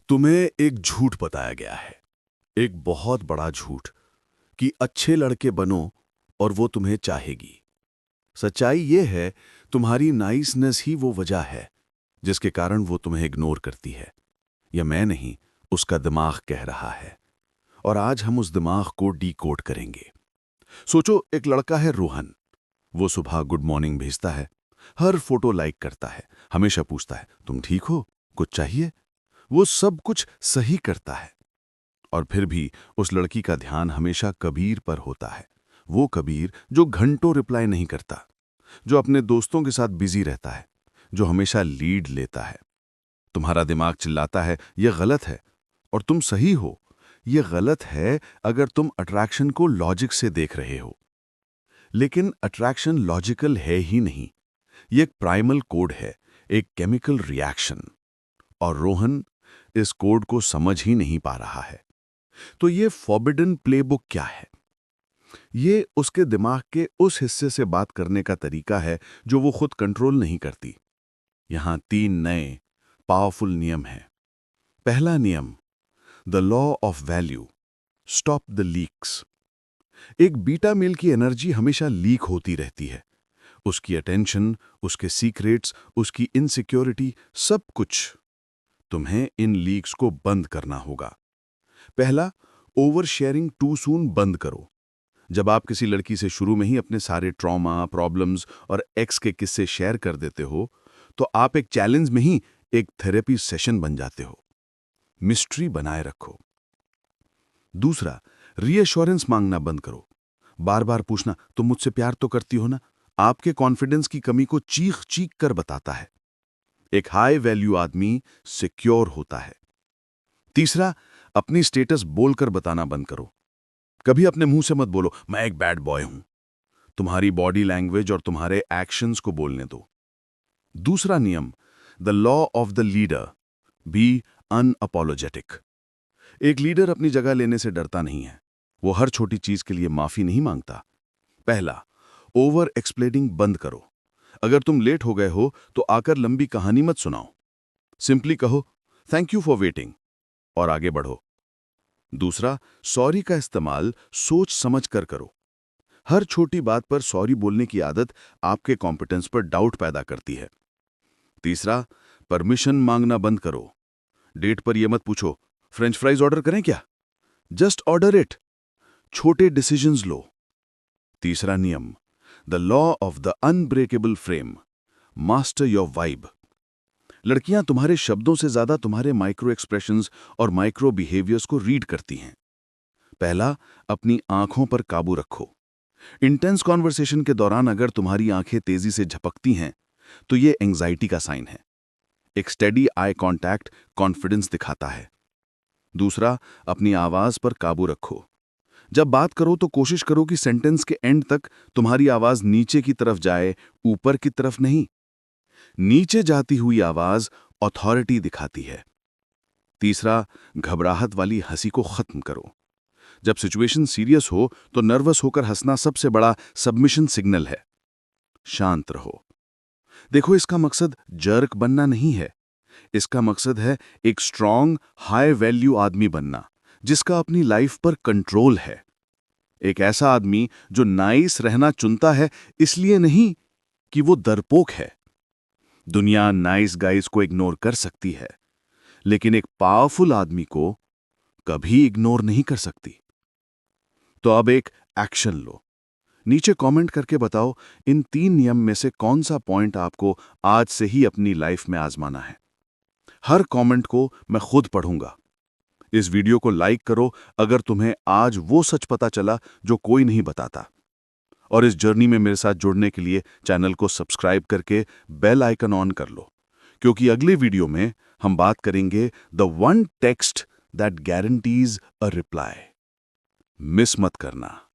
तुम्हें एक झूठ बताया गया है, एक बहुत बड़ा झूठ, कि अच्छे लड़के बनो और वो तुम्हें चाहेगी। सच्चाई ये है, तुम्हारी नाइसनेस ही वो वजह है जिसके कारण वो तुम्हें इग्नोर करती है। यह मैं नहीं, उसका दिमाग कह रहा है। और आज हम उस दिमाग को डीकोड करेंगे। सोचो, एक लड़का है रोहन। वो सुबह गुड मॉर्निंग भेजता है, हर फोटो लाइक करता है, हमेशा पूछता है तुम ठीक हो, कुछ चाहिए। वो सब कुछ सही करता है, और फिर भी उस लड़की का ध्यान हमेशा कबीर पर होता है। वो कबीर जो घंटों रिप्लाई नहीं करता, जो अपने दोस्तों के साथ बिजी रहता है, जो हमेशा लीड लेता है। तुम्हारा दिमाग चिल्लाता है यह गलत है, और तुम सही हो। यह गलत है अगर तुम अट्रैक्शन को लॉजिक से देख रहे हो। लेकिन अट्रैक्शन लॉजिकल है ही नहीं, यह एक प्राइमल कोड है, एक केमिकल रिएक्शन। और रोहन इस कोड को समझ ही नहीं पा रहा है। तो ये फॉरबिडन प्लेबुक क्या है? ये उसके दिमाग के उस हिस्से से बात करने का तरीका है जो वो खुद कंट्रोल नहीं करती। यहां 3 नए पावरफुल नियम हैं। पहला नियम, the law of value, stop the leaks. एक बीटा मेल की एनर्जी हमेशा लीक होती रहती है। उसकी अटेंशन, उसके सीक्रेट्स, उसकी इनसिक्योरिटी, सब कुछ। तुम्हें इन लीक्स को बंद करना होगा। पहला, ओवर शेयरिंग टू सून बंद करो। जब आप किसी लड़की से शुरू में ही अपने सारे ट्रॉमा, प्रॉब्लम्स और एक्स के किस्से शेयर कर देते हो, तो आप एक चैलेंज में ही एक थेरेपी सेशन बन जाते हो। मिस्ट्री बनाए रखो। दूसरा, रीअश्योरेंस मांगना बंद करो। बार बार पूछना तुम मुझसे प्यार तो करती हो ना, आपके कॉन्फिडेंस की कमी को चीख चीख कर बताता है। एक हाई वैल्यू आदमी सिक्योर होता है। तीसरा, अपनी स्टेटस बोलकर बताना बंद करो। कभी अपने मुंह से मत बोलो मैं एक बैड बॉय हूं। तुम्हारी बॉडी लैंग्वेज और तुम्हारे एक्शंस को बोलने दो। दूसरा नियम, the law of the leader, be unapologetic. एक लीडर अपनी जगह लेने से डरता नहीं है। वो हर छोटी चीज के लिए माफी नहीं मांगता। पहला, ओवर एक्सप्लेनिंग बंद करो। अगर तुम लेट हो गए हो तो आकर लंबी कहानी मत सुनाओ। सिंपली कहो थैंक यू फॉर वेटिंग और आगे बढ़ो। दूसरा, सॉरी का इस्तेमाल सोच समझ कर करो। हर छोटी बात पर सॉरी बोलने की आदत आपके कॉम्पिटेंस पर डाउट पैदा करती है। तीसरा, परमिशन मांगना बंद करो। डेट पर यह मत पूछो फ्रेंच फ्राइज ऑर्डर करें क्या, जस्ट ऑर्डर इट। छोटे डिसीजंस लो। तीसरा नियम, the law of the unbreakable frame, master your vibe. लड़कियां तुम्हारे शब्दों से ज्यादा तुम्हारे माइक्रो एक्सप्रेशंस और माइक्रो बिहेवियर्स को रीड करती हैं। पहला, अपनी आंखों पर काबू रखो। इंटेंस कॉन्वर्सेशन के दौरान अगर तुम्हारी आंखें तेजी से झपकती हैं, तो ये एंजाइटी का साइन है। एक स्टेडी आई कांटेक्ट कॉन्फिडेंस दिखाता है। दूसरा, अपनी आवाज पर काबू रखो। जब बात करो तो कोशिश करो कि सेंटेंस के एंड तक तुम्हारी आवाज नीचे की तरफ जाए, ऊपर की तरफ नहीं। नीचे जाती हुई आवाज अथॉरिटी दिखाती है। तीसरा, घबराहट वाली हंसी को खत्म करो। जब सिचुएशन सीरियस हो तो नर्वस होकर हंसना सबसे बड़ा सबमिशन सिग्नल है। शांत रहो। देखो, इसका मकसद जर्क बनना नहीं है। इसका मकसद है एक स्ट्रांग, हाई वैल्यू आदमी बनना, जिसका अपनी लाइफ पर कंट्रोल है। एक ऐसा आदमी जो नाइस रहना चुनता है, इसलिए नहीं कि वो डरपोक है। दुनिया नाइस गाइज को इग्नोर कर सकती है, लेकिन एक पावरफुल आदमी को कभी इग्नोर नहीं कर सकती। तो अब एक एक्शन लो। नीचे कमेंट करके बताओ इन 3 नियम में से कौन सा पॉइंट आपको आज से ही अपनी लाइफ में आजमाना है। हर कमेंट को मैं खुद पढ़ूंगा। इस वीडियो को लाइक करो अगर तुम्हें आज वो सच पता चला जो कोई नहीं बताता। और इस जर्नी में मेरे साथ जुड़ने के लिए चैनल को सब्सक्राइब करके बेल आइकन ऑन कर लो, क्योंकि अगले वीडियो में हम बात करेंगे the one text that guarantees a reply. Miss मत करना।